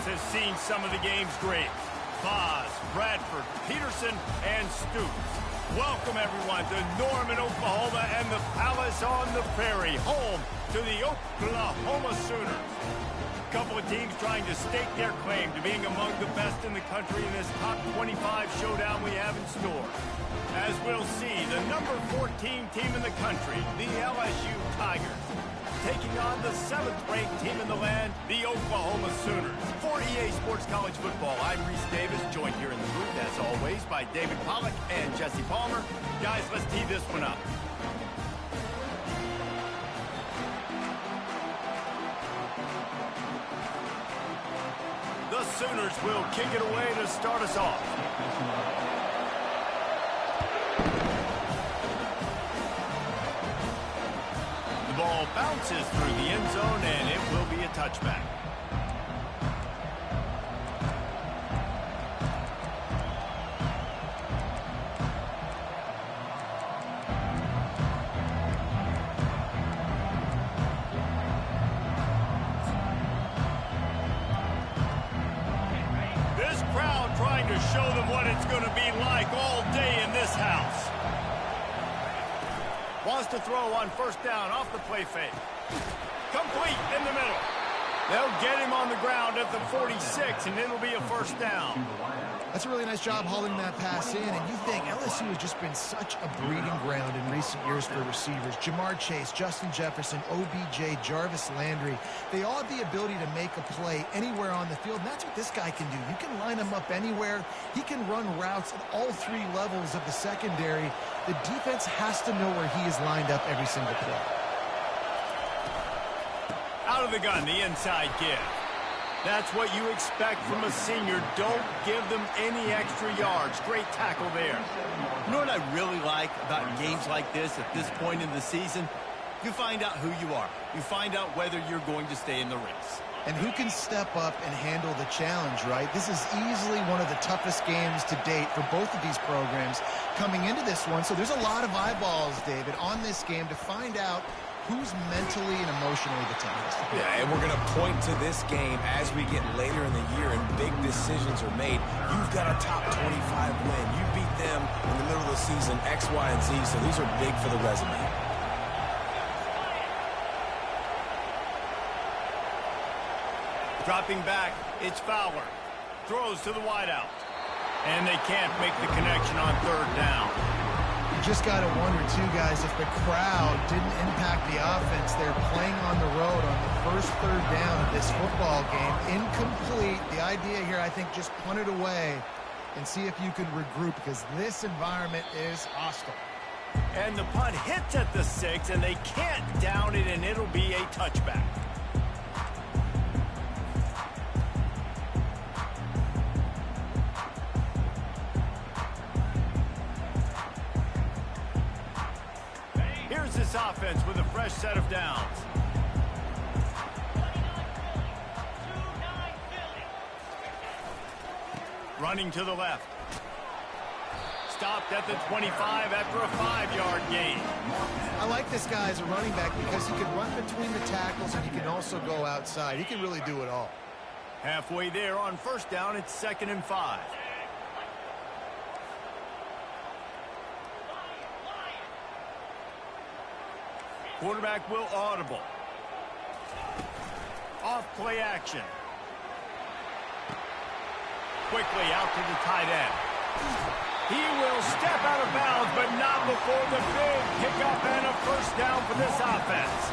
has seen some of the game's greats. Boz, Bradford, Peterson, and Stoops. Welcome, everyone, to Norman, Oklahoma, and the Palace on the Prairie, home to the Oklahoma Sooners. A couple of teams trying to stake their claim to being among the best in the country in this top 25 showdown we have in store. As we'll see, the number 14 team in the country, the LSU Tigers, taking on the 7th-ranked team in the land, the Oklahoma Sooners. For EA Sports College Football, I'm Reese Davis, joined here in the booth, as always, by David Pollack and Jesse Palmer. Guys, let's tee this one up. The Sooners will kick it away to start us off. The ball bounces through the end zone, and it will be a touchback. This crowd trying to show them what it's going to be like all day in this house. Wants to throw on first down off the play fake. Complete in the middle. They'll get him on the ground at the 46, and it'll be a first down. That's a really nice job hauling that pass in, and you think LSU has just been such a breeding ground in recent years for receivers. Jamar Chase, Justin Jefferson, OBJ, Jarvis Landry, they all have the ability to make a play anywhere on the field, and that's what this guy can do. You can line him up anywhere. He can run routes at all 3 levels of the secondary. The defense has to know where he is lined up every single play. Out of the gun, the inside give. That's what you expect from a senior. Don't give them any extra yards. Great tackle there. You know what I really like about games like this at this point in the season? You find out who you are. You find out whether you're going to stay in the race. And who can step up and handle the challenge, right? This is easily one of the toughest games to date for both of these programs coming into this one. So there's a lot of eyeballs, David, on this game to find out who's mentally and emotionally the toughest. Yeah, and we're going to point to this game as we get later in the year and big decisions are made. You've got a top 25 win. You beat them in the middle of the season, X, Y, and Z, so these are big for the resume. Dropping back, it's Fowler. Throws to the wideout. And they can't make the connection on third down. You just got to wonder, too, guys, if the crowd didn't impact the offense. They're playing on the road on the first third down of this football game. Incomplete. The idea here, I think, just punt it away and see if you can regroup, because this environment is hostile. And the punt hits at the 6, and they can't down it, and it'll be a touchback. Here's this offense with a fresh set of downs. Running to the left. Stopped at the 25 after a 5-yard gain. I like this guy as a running back because he can run between the tackles and he can also go outside. He can really do it all. Halfway there on first down, it's 2nd and 5. Quarterback will audible. Off play action. Quickly out to the tight end. He will step out of bounds, but not before the big pickup and a first down for this offense.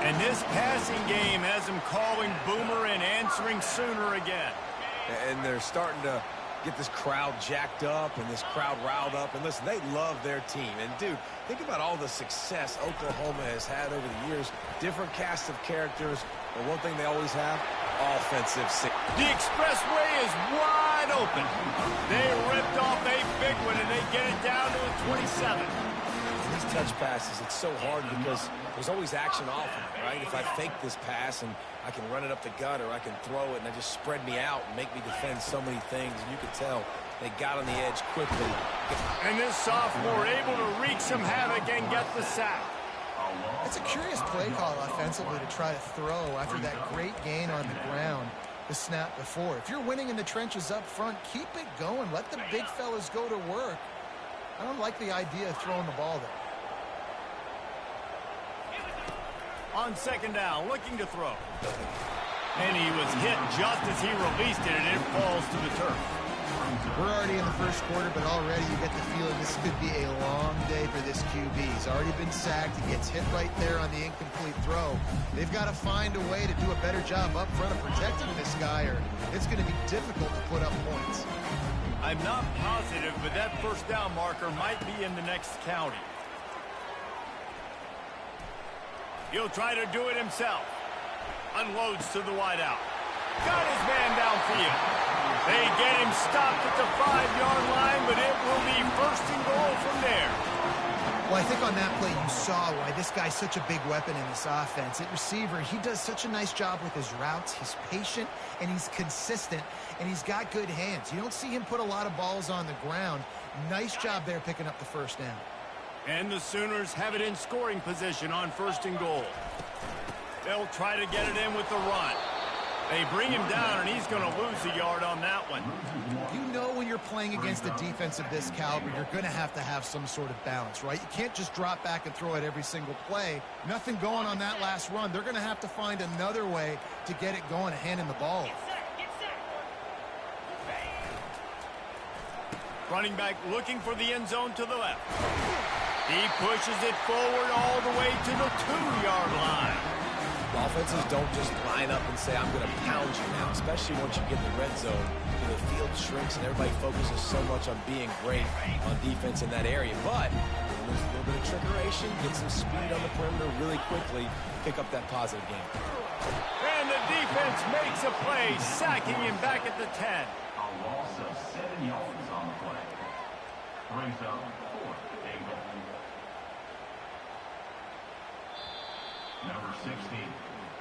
And this passing game has him calling Boomer and answering Sooner again. And they're starting to get this crowd jacked up and this crowd riled up. And listen, they love their team. And, dude, think about all the success Oklahoma has had over the years. Different cast of characters. But one thing they always have, offensive success. The expressway is wide open. They ripped off a big one, and they get it down to the 27. These touch passes, it's so hard because there's always action off of it, right? If I fake this pass and I can run it up the gut or I can throw it and they just spread me out and make me defend so many things, and you can tell they got on the edge quickly. And this sophomore able to wreak some havoc and get the sack. It's a curious play call offensively to try to throw after that great gain on the ground. the snap before. If you're winning in the trenches up front, keep it going. Let the big fellas go to work. I don't like the idea of throwing the ball there. On second down, looking to throw. And he was hit just as he released it, and it falls to the turf. We're already in the first quarter, but already you get the feeling this could be a long day for this QB. He's already been sacked. He gets hit right there on the incomplete throw. They've got to find a way to do a better job up front of protecting this guy, or it's going to be difficult to put up points. I'm not positive, but that first down marker might be in the next county. He'll try to do it himself. Unloads to the wideout. Got his man downfield. They get him stopped at the 5-yard line, but it will be first and goal from there. Well, I think on that play you saw why this guy's such a big weapon in this offense. At receiver, he does such a nice job with his routes. He's patient, and he's consistent, and he's got good hands. You don't see him put a lot of balls on the ground. Nice job there picking up the first down. And the Sooners have it in scoring position on first and goal. They'll try to get it in with the run. They bring him down, and he's going to lose a yard on that one. You know when you're playing against a defense of this caliber, you're going to have some sort of balance, right? You can't just drop back and throw it every single play. Nothing going on that last run. They're going to have to find another way to get it going and handing the ball. Running back looking for the end zone to the left. He pushes it forward all the way to the 2-yard line. Offenses don't just line up and say, I'm going to pound you now, especially once you get in the red zone. The field shrinks and everybody focuses so much on being great on defense in that area. But there's a little bit of trickeration, get some speed on the perimeter really quickly, pick up that positive game. And the defense makes a play, sacking him back at the 10. A loss of 7 yards on the play. Brings up 4th and goal. Number 16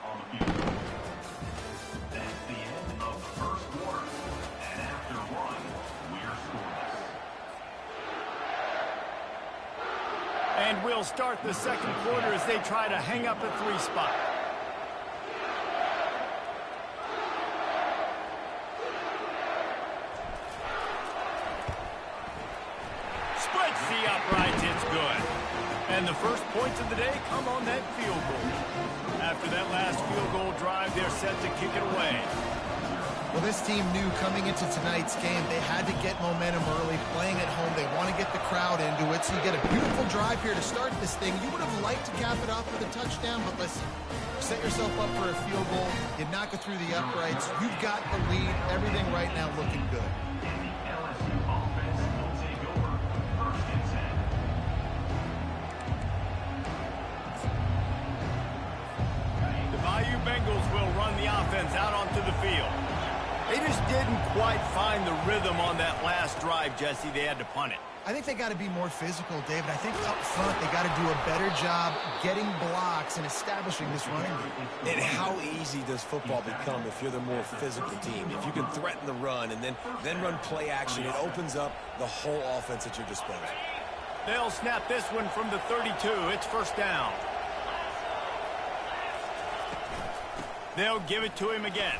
on the field. That's the end of the first quarter. And after one, we're scoreless. And we'll start the second quarter as they try to hang up a 3 spot. Splits the uprights, it's good. And the first points of the day come on that field goal. After that last field goal drive, they're set to kick it away. Well, this team knew coming into tonight's game they had to get momentum early, playing at home. They want to get the crowd into it, so you get a beautiful drive here to start this thing. You would have liked to cap it off with a touchdown, but listen, set yourself up for a field goal. You knock it through the uprights. You've got the lead. Everything right now looking good. And the LSU offense will take over 1st and 10. The Bayou Bengals will run the offense out onto the field. They just didn't quite find the rhythm on that last drive, Jesse. They had to punt it. I think they got to be more physical, David. I think up front they got to do a better job getting blocks and establishing this running game. And how easy does football become if you're the more physical team? If you can threaten the run and then run play action, it opens up the whole offense at your disposal. They'll snap this one from the 32. It's first down. They'll give it to him again.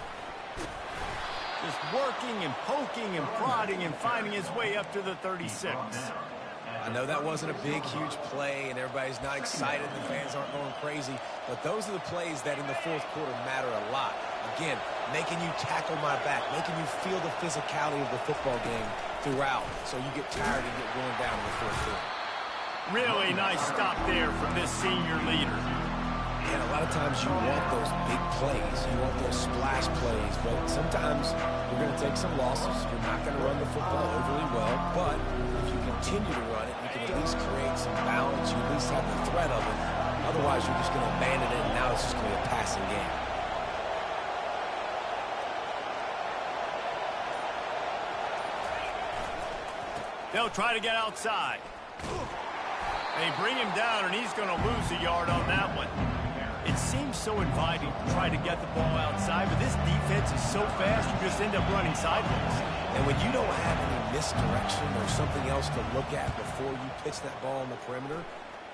Just working and poking and prodding and finding his way up to the 36. I know that wasn't a big, huge play, and everybody's not excited. The fans aren't going crazy. But those are the plays that in the fourth quarter matter a lot. Again, making you tackle my back, making you feel the physicality of the football game throughout, so you get tired and get worn down in the fourth quarter. Really nice stop there from this senior leader. And a lot of times you want those big plays. You want those splash plays. But sometimes you're going to take some losses. You're not going to run the football overly well. But if you continue to run it, you can at least create some balance. You at least have the threat of it. Otherwise, you're just going to abandon it, and now it's just going to be a passing game. They'll try to get outside. They bring him down, and he's going to lose a yard on that one. It seems so inviting to try to get the ball outside, but this defense is so fast, you just end up running sideways. And when you don't have any misdirection or something else to look at before you pitch that ball on the perimeter,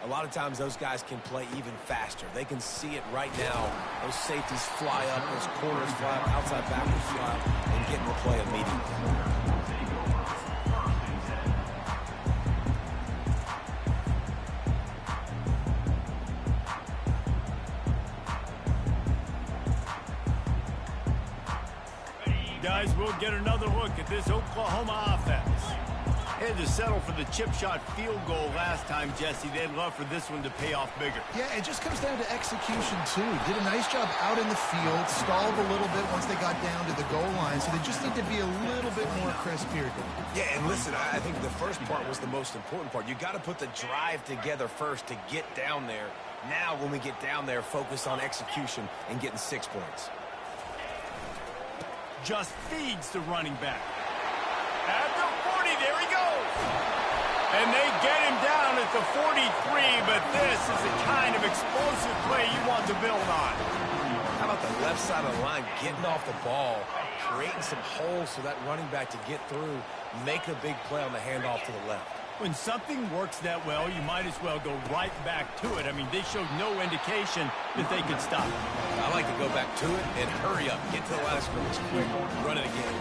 a lot of times those guys can play even faster. They can see it right now. Those safeties fly up, those corners fly up, outside backers fly up, and get in the play immediately. Guys, we'll get another look at this Oklahoma offense. Had to settle for the chip shot field goal last time, Jesse. They'd love for this one to pay off bigger. Yeah, it just comes down to execution, too. Did a nice job out in the field, stalled a little bit once they got down to the goal line, so they just need to be a little bit more crisp here. Yeah, and listen, I think the first part was the most important part. You got to put the drive together first to get down there. Now, when we get down there, focus on execution and getting 6 points. Just feeds the running back. At the 40, there he goes. And they get him down at the 43, but this is the kind of explosive play you want to build on. How about the left side of the line getting off the ball, creating some holes for that running back to get through, make a big play on the handoff to the left. When something works that well, you might as well go right back to it. I mean, they showed no indication that they could stop it. I like to go back to it and hurry up. Get to the last scrimmage quick. Run it again.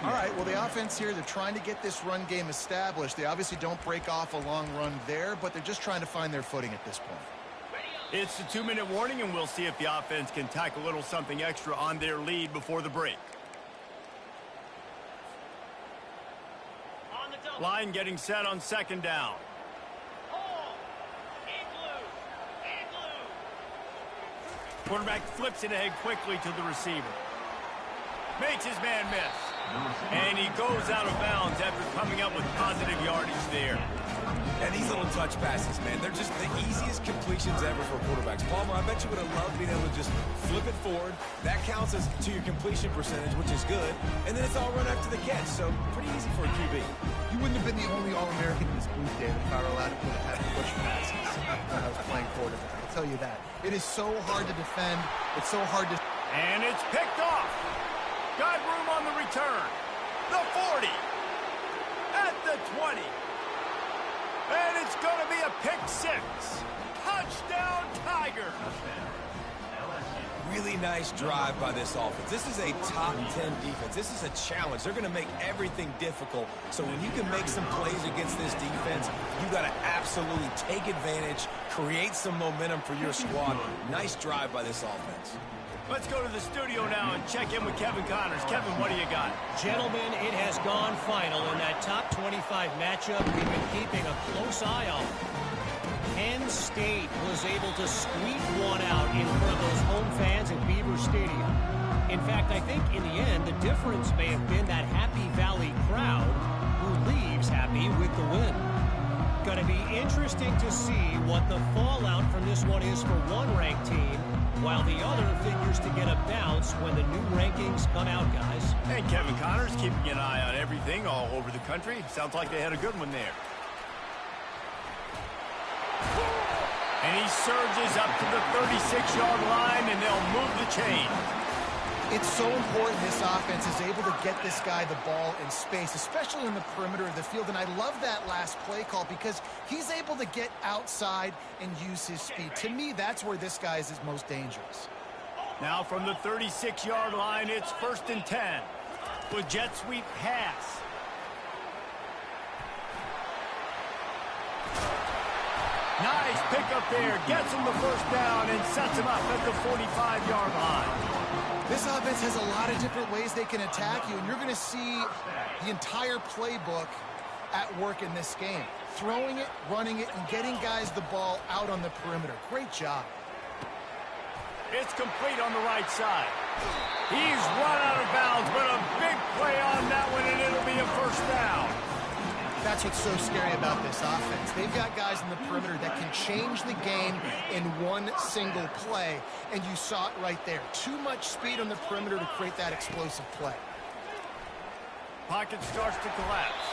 All right, well, the offense here, they're trying to get this run game established. They obviously don't break off a long run there, but they're just trying to find their footing at this point. It's a 2-minute warning, and we'll see if the offense can tack a little something extra on their lead before the break. Line getting set on second down. Quarterback flips it ahead quickly to the receiver. Makes his man miss. And he goes out of bounds after coming up with positive yardage there. And these little touch passes, man, they're just the easiest completions ever for quarterbacks. Palmer, I bet you would have loved being able to just flip it forward. That counts as to your completion percentage, which is good. And then it's all run after the catch, so pretty easy for a QB. You wouldn't have been the only All-American in this booth, David, if I were allowed to put a push passes when I was playing quarterback. I'll tell you that. It is so hard to defend. It's so hard to... And it's picked off. Got room on the return. The 40. At the 20. And it's going to be a pick six. Touchdown, Tigers. Really nice drive by this offense. This is a top 10 defense. This is a challenge. They're going to make everything difficult. So when you can make some plays against this defense, you got to absolutely take advantage, create some momentum for your squad. Nice drive by this offense. Let's go to the studio now and check in with Kevin Connors. Kevin, what do you got? Gentlemen, it has gone final in that top 25 matchup. We've been keeping a close eye on. Penn State was able to squeak one out in front of those home fans at Beaver Stadium. In fact, I think in the end, the difference may have been that Happy Valley crowd who leaves happy with the win. Going to be interesting to see what the fallout from this one is for one ranked team, while the other figures to get a bounce when the new rankings come out, guys. And Kevin Connors keeping an eye on everything all over the country. Sounds like they had a good one there. And he surges up to the 36-yard line, and they'll move the chain. It's so important this offense is able to get this guy the ball in space, especially in the perimeter of the field. And I love that last play call because he's able to get outside and use his speed. To me, that's where this guy is most dangerous. Now from the 36-yard line, it's 1st and 10 with jet sweep pass. Nice pickup there. Gets him the first down and sets him up at the 45-yard line. This offense has a lot of different ways they can attack you, and you're going to see the entire playbook at work in this game. Throwing it, running it, and getting guys the ball out on the perimeter. Great job. It's complete on the right side. He's run out of bounds, but a big play on that one, and it'll be a first down. That's what's so scary about this offense. They've got guys in the perimeter that can change the game in one single play, and you saw it right there. Too much speed on the perimeter to create that explosive play. Pocket starts to collapse.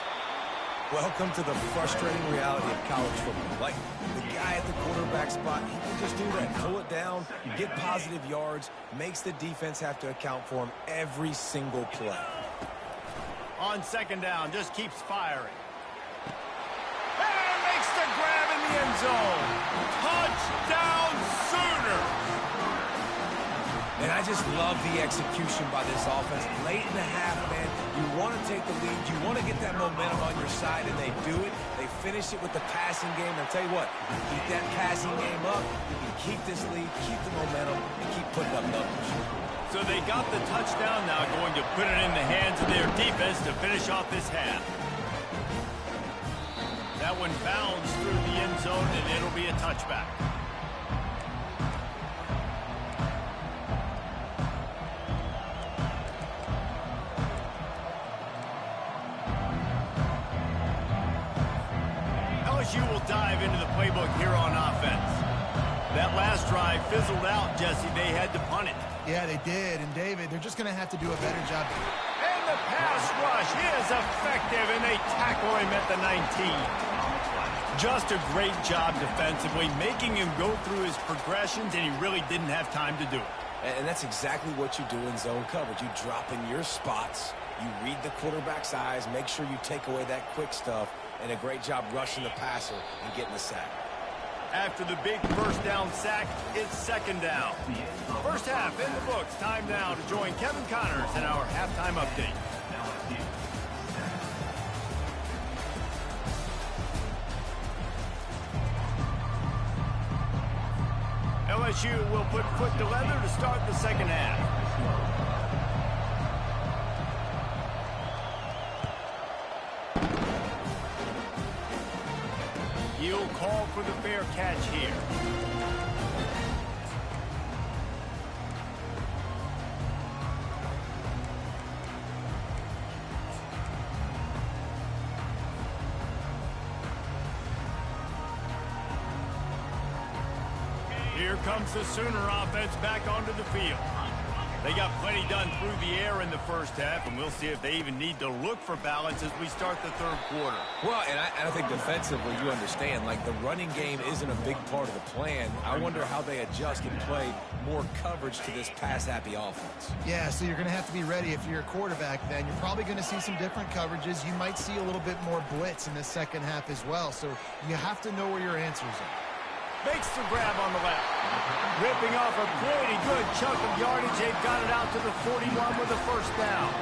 Welcome to the frustrating reality of college football. Like, the guy at the quarterback spot, he can just do that. Pull it down, get positive yards, makes the defense have to account for him every single play. On second down, just keeps firing. And makes the grab in the end zone. Touchdown Sooners! And I just love the execution by this offense. Late in the half, man, you want to take the lead. You want to get that momentum on your side, and they do it. They finish it with the passing game. And I'll tell you what, keep that passing game up. You can keep this lead, keep the momentum, and keep putting up numbers. So they got the touchdown now, going to put it in the hands of their defense to finish off this half. That one bounds through the end zone, and it'll be a touchback. LSU will dive into the playbook here on offense. That last drive fizzled out, Jesse. They had to punt it. Yeah, they did. And, David, they're just going to have to do a better job. And the pass rush is effective, and they tackle him at the 19. Just a great job defensively, making him go through his progressions, and he really didn't have time to do it. And that's exactly what you do in zone coverage. You drop in your spots, you read the quarterback's eyes, make sure you take away that quick stuff, and a great job rushing the passer and getting the sack. After the big first down sack, it's second down. First half in the books. Time now to join Kevin Connors in our halftime update. LSU will put foot to leather to start the second half. He'll call for the fair catch here. Here comes the Sooner offense back onto the field. They got plenty done through the air in the first half, and we'll see if they even need to look for balance as we start the third quarter. Well, and I think defensively, you understand, like the running game isn't a big part of the plan. I wonder how they adjust and play more coverage to this pass-happy offense. Yeah, so you're going to have to be ready if you're a quarterback then. You're probably going to see some different coverages. You might see a little bit more blitz in the second half as well, so you have to know where your answers are. Makes the grab on the left. Ripping off a pretty good chunk of yardage. They've got it out to the 41 with a first down.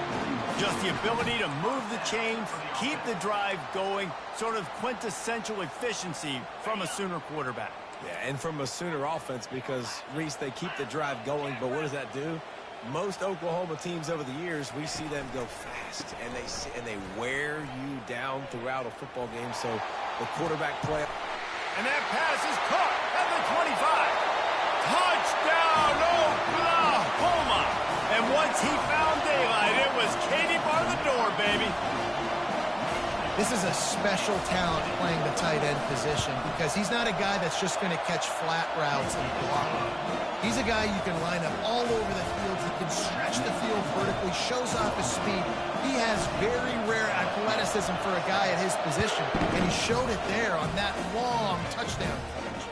Just the ability to move the chains, keep the drive going, sort of quintessential efficiency from a Sooner quarterback. Yeah, and from a Sooner offense because, Reese, they keep the drive going, but what does that do? Most Oklahoma teams over the years, we see them go fast, and they wear you down throughout a football game, so the quarterback play. And that pass is caught at the 25. Touchdown, Oklahoma! And once he found daylight, it was Katie bar the door, baby. This is a special talent playing the tight end position because he's not a guy that's just going to catch flat routes and block. He's a guy you can line up all over the field. He can stretch the field vertically, shows off his speed. He has very rare athleticism for a guy at his position, and he showed it there on that long touchdown catch.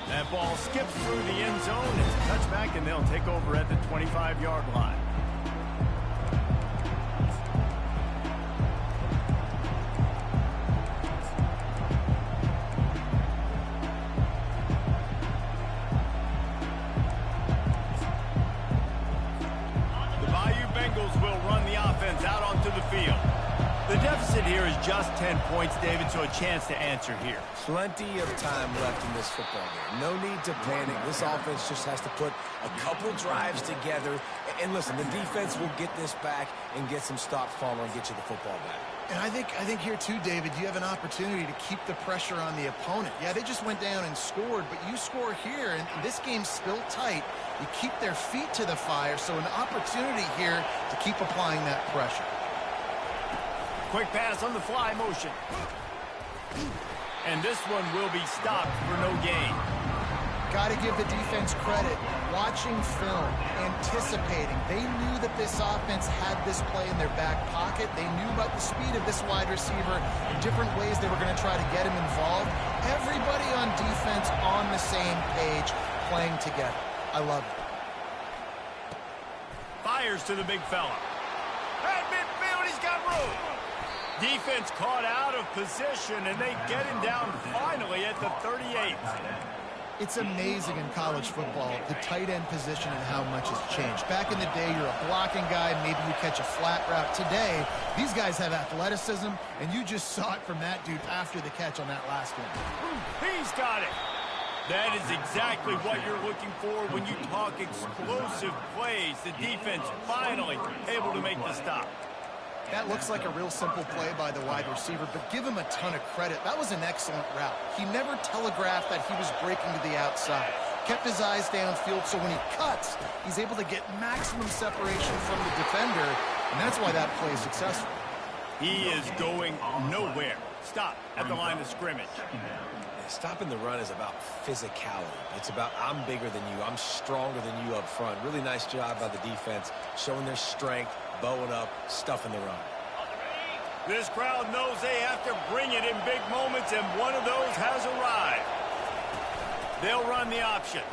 That ball skips through the end zone. It's a touchback, and they'll take over at the 25-yard line. Out onto the field. The deficit here is just 10 points, David, so a chance to answer here. Plenty of time left in this football game. No need to panic. This offense just has to put a couple drives together. And listen, the defense will get this back and get some stops following and get you the football back. And I think here too, David, you have an opportunity to keep the pressure on the opponent. Yeah, they just went down and scored, but you score here, and this game's still tight. You keep their feet to the fire, so an opportunity here to keep applying that pressure. Quick pass on the fly motion. And this one will be stopped for no gain. Got to give the defense credit. Watching film, anticipating. They knew that this offense had this play in their back pocket. They knew about the speed of this wide receiver and different ways they were going to try to get him involved. Everybody on defense on the same page, playing together. I love it. Fires to the big fella. At midfield, he's got room. Defense caught out of position, and they get him down finally at the 38. It's amazing in college football, the tight end position and how much has changed. Back in the day, you're a blocking guy, maybe you catch a flat route. Today, these guys have athleticism, and you just saw it from that dude after the catch on that last one. He's got it. That is exactly what you're looking for when you talk explosive plays. The defense finally able to make the stop. That looks like a real simple play by the wide receiver, but give him a ton of credit. That was an excellent route. He never telegraphed that he was breaking to the outside. Kept his eyes downfield, so when he cuts, he's able to get maximum separation from the defender, and that's why that play is successful. He is going nowhere. Stop at the line of scrimmage. Stopping the run is about physicality. It's about I'm bigger than you. I'm stronger than you up front. Really nice job by the defense, showing their strength, bowing up, stuffing the run. This crowd knows they have to bring it in big moments, and one of those has arrived. They'll run the option.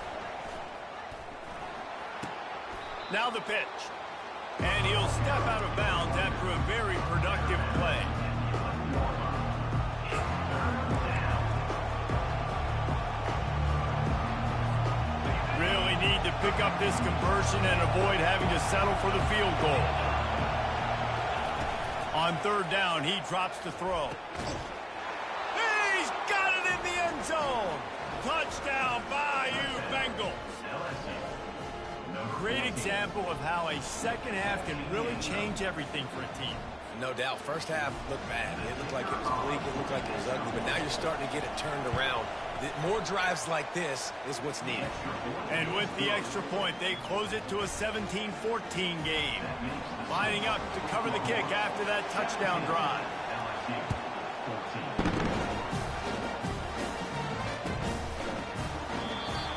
Now the pitch. And he'll step out of bounds after a very productive play. Really need to pick up this conversion and avoid having to settle for the field goal. On third down, he drops to throw. He's got it in the end zone. Touchdown, Bayou Bengals. Great example of how a second half can really change everything for a team. No doubt. First half looked bad. It looked like it was bleak. It looked like it was ugly. But now you're starting to get it turned around. More drives like this is what's needed. And with the extra point, they close it to a 17-14 game. Lining up to cover the kick after that touchdown drive.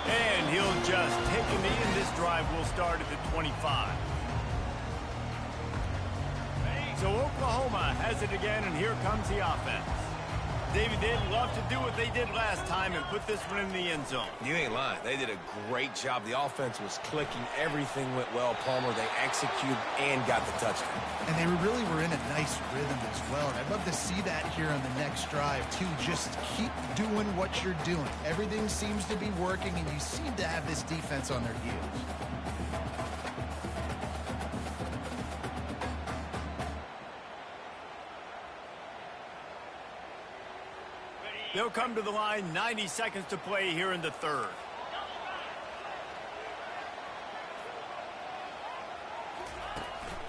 And he'll just take a knee, and this drive will start at the 25. So Oklahoma has it again, and here comes the offense. David, they'd love to do what they did last time and put this one in the end zone. You ain't lying. They did a great job. The offense was clicking. Everything went well. Palmer, they executed and got the touchdown. And they really were in a nice rhythm as well. And I'd love to see that here on the next drive, too. Just keep doing what you're doing. Everything seems to be working, and you seem to have this defense on their heels. They'll come to the line, 90 seconds to play here in the third.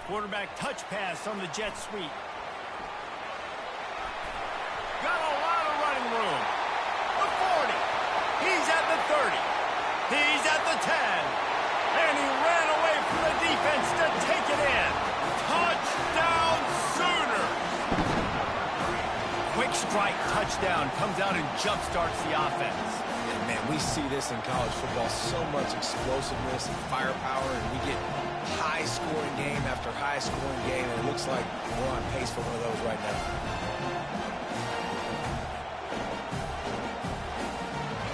Quarterback touch pass on the jet sweep. Got a lot of running room. The 40. He's at the 30. He's at the 10. And he ran away from the defense to take it in. Touchdown Sooner. Quick strike touchdown comes out and jump-starts the offense. And man, we see this in college football, so much explosiveness and firepower, and we get high-scoring game after high-scoring game, and it looks like we're on pace for one of those right now.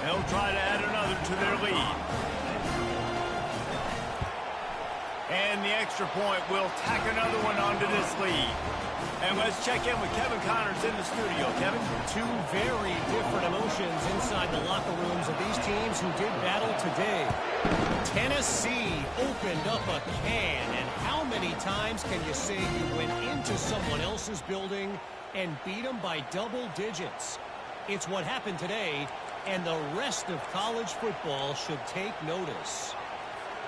They'll try to add another to their lead. And the extra point will tack another one onto this lead. And let's check in with Kevin Connors in the studio. Kevin? Two very different emotions inside the locker rooms of these teams who did battle today. Tennessee opened up a can, and how many times can you say you went into someone else's building and beat them by double digits? It's what happened today, and the rest of college football should take notice.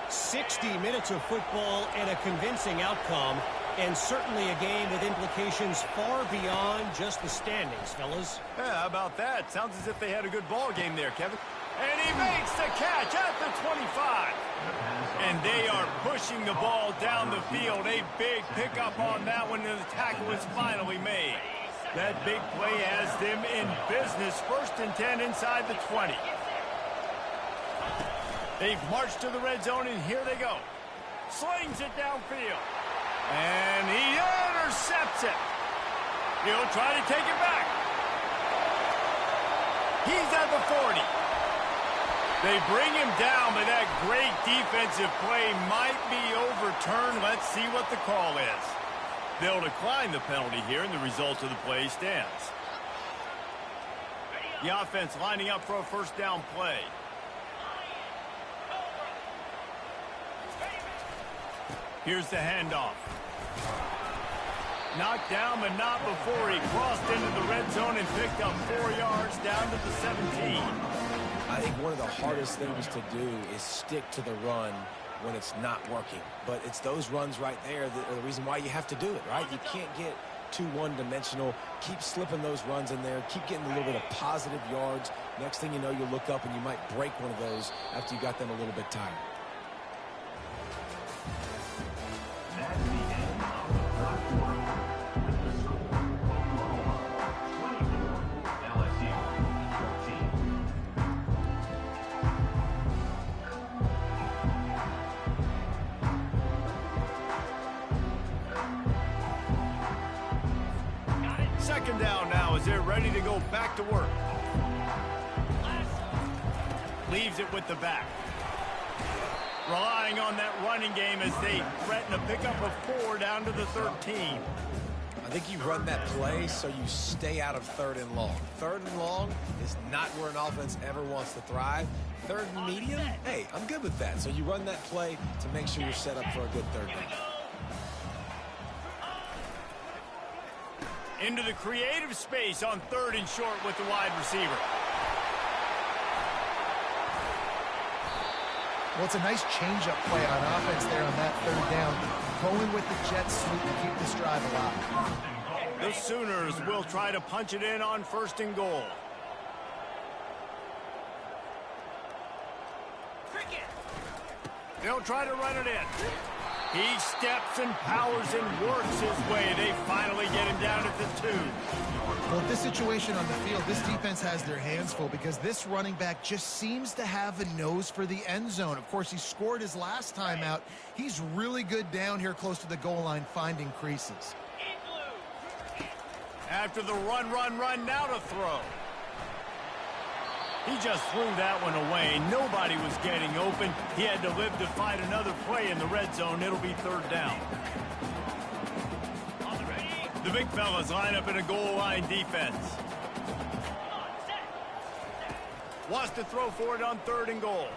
60 minutes of football and a convincing outcome, and certainly a game with implications far beyond just the standings, fellas. Yeah, how about that? Sounds as if they had a good ball game there, Kevin. And he makes the catch at the 25. And they are pushing the ball down the field. A big pickup on that one, and the tackle is finally made. That big play has them in business. 1st and 10 inside the 20. They've marched to the red zone, and here they go. Slings it downfield. And he intercepts it. He'll try to take it back. He's at the 40. They bring him down, but that great defensive play might be overturned. Let's see what the call is. They'll decline the penalty here, and the result of the play stands. The offense lining up for a first down play. Here's the handoff. Knocked down, but not before he crossed into the red zone and picked up 4 yards down to the 17. I think one of the hardest things to do is stick to the run when it's not working. But it's those runs right there that are the reason why you have to do it, right? You can't get too one-dimensional. Keep slipping those runs in there. Keep getting a little bit of positive yards. Next thing you know, you look up and you might break one of those after you got them a little bit tired. That's the end of the third quarter. The score, Oklahoma 24, LSU 13. Second down now as they're ready to go back to work. Leaves it with the back. Relying on that running game as they threaten to pick up a 4 down to the 13. I think you run that play so you stay out of 3rd and long. 3rd and long is not where an offense ever wants to thrive. 3rd and medium, hey, I'm good with that. So you run that play to make sure you're set up for a good 3rd down. Into the creative space on 3rd and short with the wide receiver. Well, it's a nice change-up play on offense there on that 3rd down. Going with the jet sweep to keep this drive alive. The Sooners will try to punch it in on 1st and goal. They'll try to run it in. He steps and powers and works his way. They finally get him down at the 2. Well, at this situation on the field, this defense has their hands full because this running back just seems to have a nose for the end zone. Of course, he scored his last time out. He's really good down here close to the goal line finding creases. After the run, now to throw. He just threw that one away. Nobody was getting open. He had to live to fight another play in the red zone. It'll be 3rd down. The big fellas line up in a goal line defense. Wants to throw for it on 3rd and goal.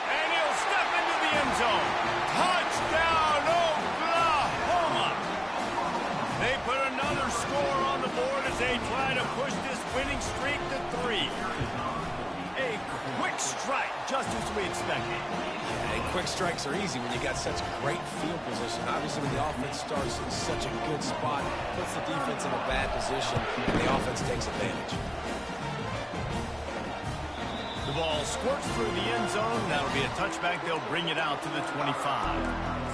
And he'll step into the end zone. Touchdown, Oklahoma! They put another score on the board as they try to push this winning streak to 3. A quick strike, just as we expected. And quick strikes are easy when you got such great field position. Obviously, when the offense starts in such a good spot, puts the defense in a bad position, and the offense takes advantage. The ball squirts through the end zone. That'll be a touchback. They'll bring it out to the 25.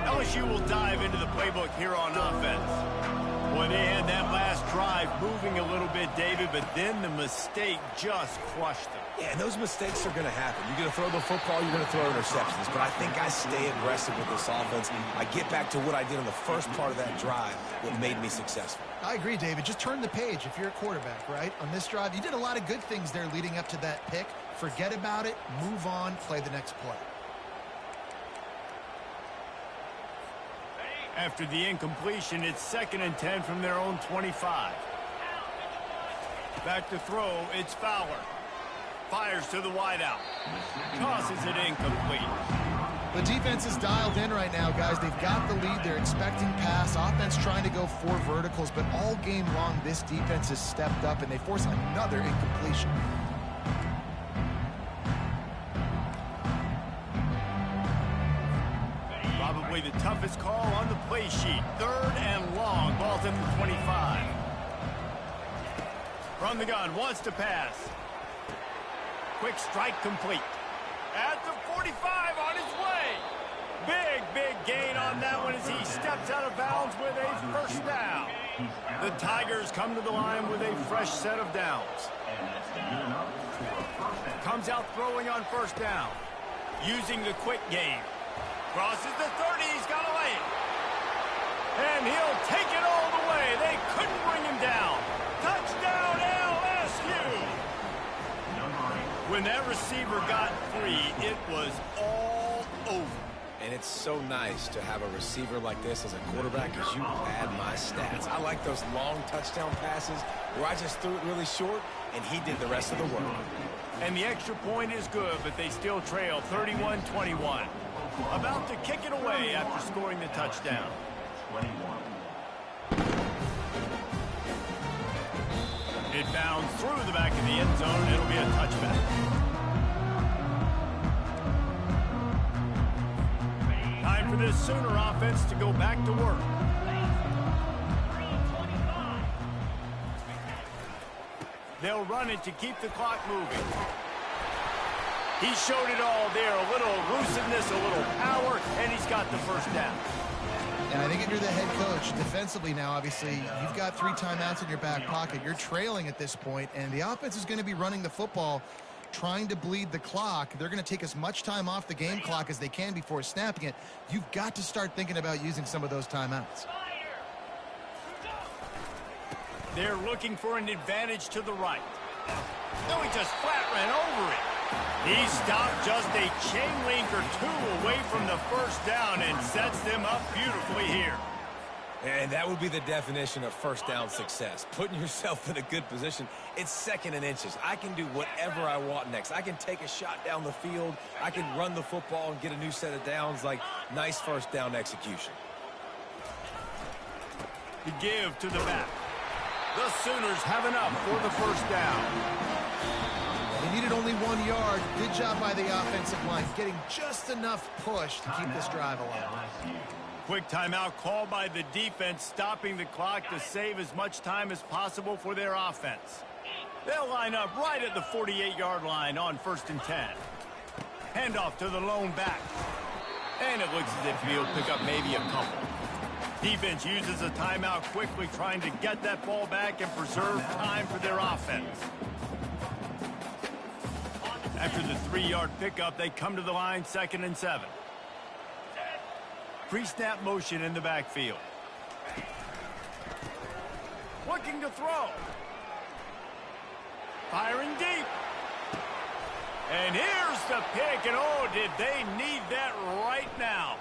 LSU will dive into the playbook here on offense. Boy, they had that last drive moving a little bit, David, but then the mistake just crushed them. Yeah, and those mistakes are going to happen. You're going to throw the football, you're going to throw interceptions. But I think I stay aggressive with this offense. I get back to what I did on the first part of that drive, what made me successful. I agree, David. Just turn the page if you're a quarterback, right? On this drive, you did a lot of good things there leading up to that pick. Forget about it, move on, play the next play. After the incompletion, it's 2nd and 10 from their own 25. Back to throw, it's Fowler. Fires to the wideout. Tosses it incomplete. The defense is dialed in right now, guys. They've got the lead. They're expecting pass. Offense trying to go 4 verticals, but all game long, this defense has stepped up, and they force another incompletion. Probably the toughest call on the play sheet. 3rd and long. Ball's in the 25. From the gun, wants to pass. Quick strike complete. At the 45 on his way. Big gain on that one as he steps out of bounds with a first down. The Tigers come to the line with a fresh set of downs. Comes out throwing on first down. Using the quick game. Crosses the 30, he's got to lay it. And he'll take it all the way. They couldn't bring him down. Touchdown! When that receiver got free, it was all over. And it's so nice to have a receiver like this as a quarterback because you add my stats. I like those long touchdown passes where I just threw it really short and he did the rest of the work. And the extra point is good, but they still trail 31-21. About to kick it away after scoring the touchdown. 21. It bounds through the back of the end zone. It'll be a touchback. Time for this Sooner offense to go back to work. They'll run it to keep the clock moving. He showed it all there. A little elusiveness, a little power, and he's got the first down. And I think if you're the head coach, defensively now, obviously, you've got 3 timeouts in your back pocket. You're trailing at this point, and the offense is going to be running the football, trying to bleed the clock. They're going to take as much time off the game clock as they can before snapping it. You've got to start thinking about using some of those timeouts. They're looking for an advantage to the right. No, he just flat ran over it. He stopped just a chain link or 2 away from the first down and sets them up beautifully here. And that would be the definition of first down success. Putting yourself in a good position. It's 2nd and inches. I can do whatever I want next. I can take a shot down the field. I can run the football and get a new set of downs. Like, nice first down execution. The give to the back. The Sooners have enough for the first down. They needed only 1 yard. Good job by the offensive line, getting just enough push to keep this drive alive. Quick timeout called by the defense, stopping the clock to save as much time as possible for their offense. They'll line up right at the 48-yard line on 1st and 10. Handoff to the lone back. And it looks as if he'll pick up maybe a couple. Defense uses a timeout quickly, trying to get that ball back and preserve time for their offense. After the 3-yard pickup, they come to the line 2nd and 7. Pre-snap motion in the backfield. Looking to throw. Firing deep. And here's the pick, and oh, did they need that right now.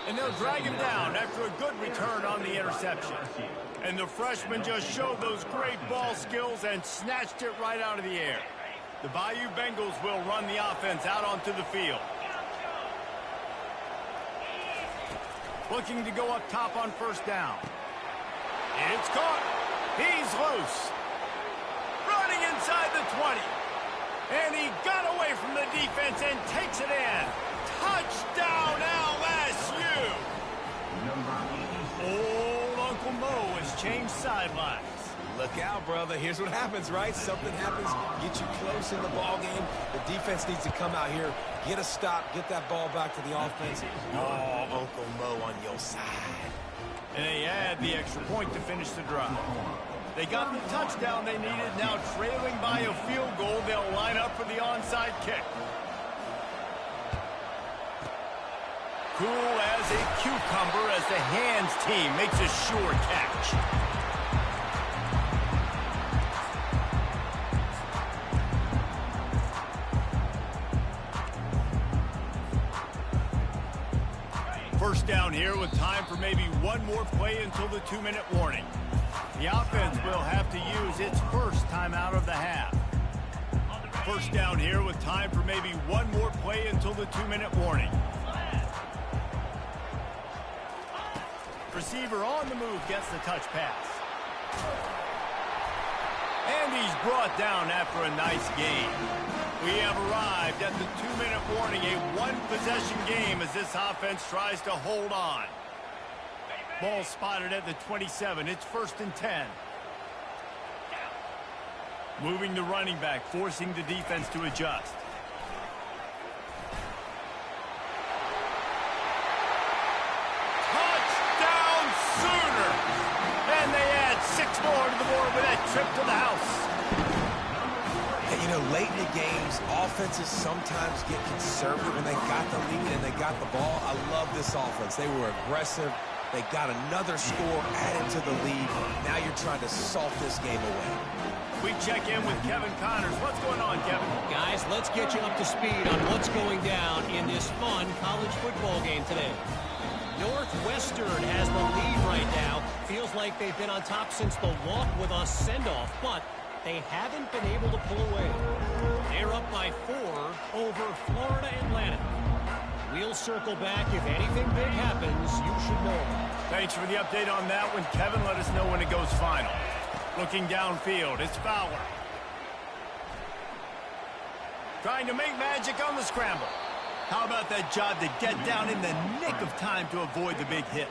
And they'll drag him down after a good return on the interception. And the freshman just showed those great ball skills and snatched it right out of the air. The Bayou Bengals will run the offense out onto the field. Looking to go up top on 1st down. It's caught. He's loose. Running inside the 20. And he got away from the defense and takes it in. Touchdown LSU. Old Uncle Mo has changed sidelines. Look out, brother. Here's what happens, right? Something happens, get you close in the ball game. The defense needs to come out here, get a stop, get that ball back to the offense. Oh, Uncle Mo on your side. And they add the extra point to finish the drive. They got the touchdown they needed. Now trailing by a field goal, they'll line up for the onside kick. Cool as a cucumber as the hands team makes a sure catch. First down here with time for maybe one more play until the 2-minute warning. The offense will have to use its first timeout of the half. First down here with time for maybe one more play until the 2-minute warning. Receiver on the move gets the touch pass. And he's brought down after a nice gain. We have arrived at the 2-minute warning, a one-possession game as this offense tries to hold on. Ball spotted at the 27. It's 1st and 10. Moving the running back, forcing the defense to adjust. Touchdown Sooners! And they add 6 more to the board with that trip to the house. And, you know, late in the games, offenses sometimes get conservative when they got the lead and they got the ball. I love this offense. They were aggressive. They got another score added to the lead. Now you're trying to salt this game away. We check in with Kevin Connors. What's going on, Kevin? Guys, let's get you up to speed on what's going down in this fun college football game today. Northwestern has the lead right now. Feels like they've been on top since the walk with a send-off, but they haven't been able to pull away. They're up by 4 over Florida Atlantic. We'll circle back. If anything big happens, you should know. Thanks for the update on that one, Kevin. Let us know when it goes final. Looking downfield, it's Fowler. Trying to make magic on the scramble. How about that job to get down in the nick of time to avoid the big hit?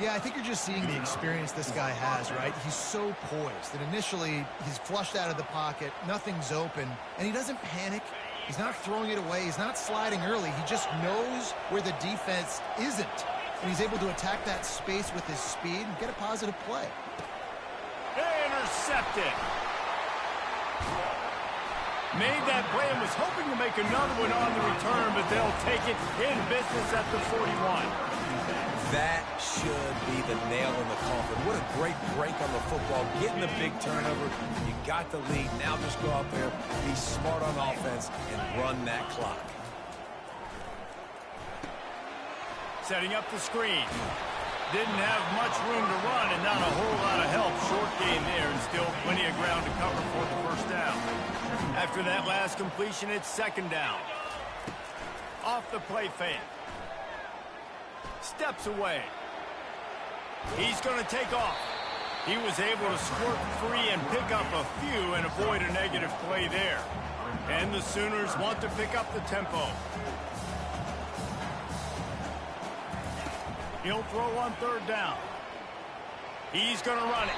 Yeah, I think you're just seeing the experience this guy has, right? He's so poised that initially he's flushed out of the pocket, nothing's open, and he doesn't panic. He's not throwing it away. He's not sliding early. He just knows where the defense isn't, and he's able to attack that space with his speed and get a positive play. Intercepted. Made that play and was hoping to make another one on the return, but they'll take it in business at the 41. That should be the nail in the coffin. What a great break on the football. Getting the big turnover. You got the lead. Now just go out there, be smart on offense, and run that clock. Setting up the screen. Didn't have much room to run and not a whole lot of help. Short gain there and still plenty of ground to cover for the first down. After that last completion, it's second down. Off the play fake. Steps away. He's going to take off. He was able to squirt free and pick up a few and avoid a negative play there. And the Sooners want to pick up the tempo. He'll throw on third down. He's going to run it.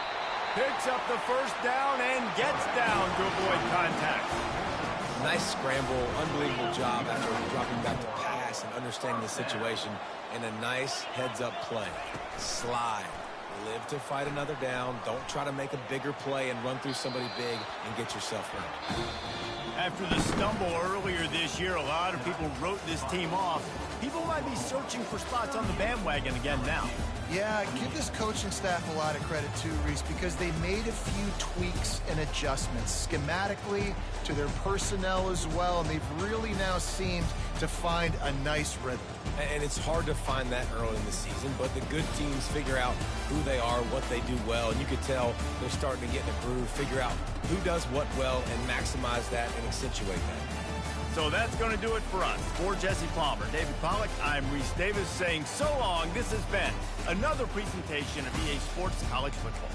Picks up the first down and gets down to avoid contact. Nice scramble, unbelievable job after dropping back to pass and understanding the situation, and a nice heads-up play. Slide. Live to fight another down. Don't try to make a bigger play and run through somebody big and get yourself hurt. After the stumble earlier this year, a lot of people wrote this team off. People might be searching for spots on the bandwagon again now. Yeah, give this coaching staff a lot of credit too, Reese, because they made a few tweaks and adjustments schematically to their personnel as well, and they've really now seemed to find a nice rhythm. And it's hard to find that early in the season, but the good teams figure out who they are, what they do well, and you could tell they're starting to get in a groove, figure out who does what well, and maximize that and accentuate that. So that's going to do it for us. For Jesse Palmer, David Pollack, I'm Reese Davis saying so long. This has been another presentation of EA Sports College Football.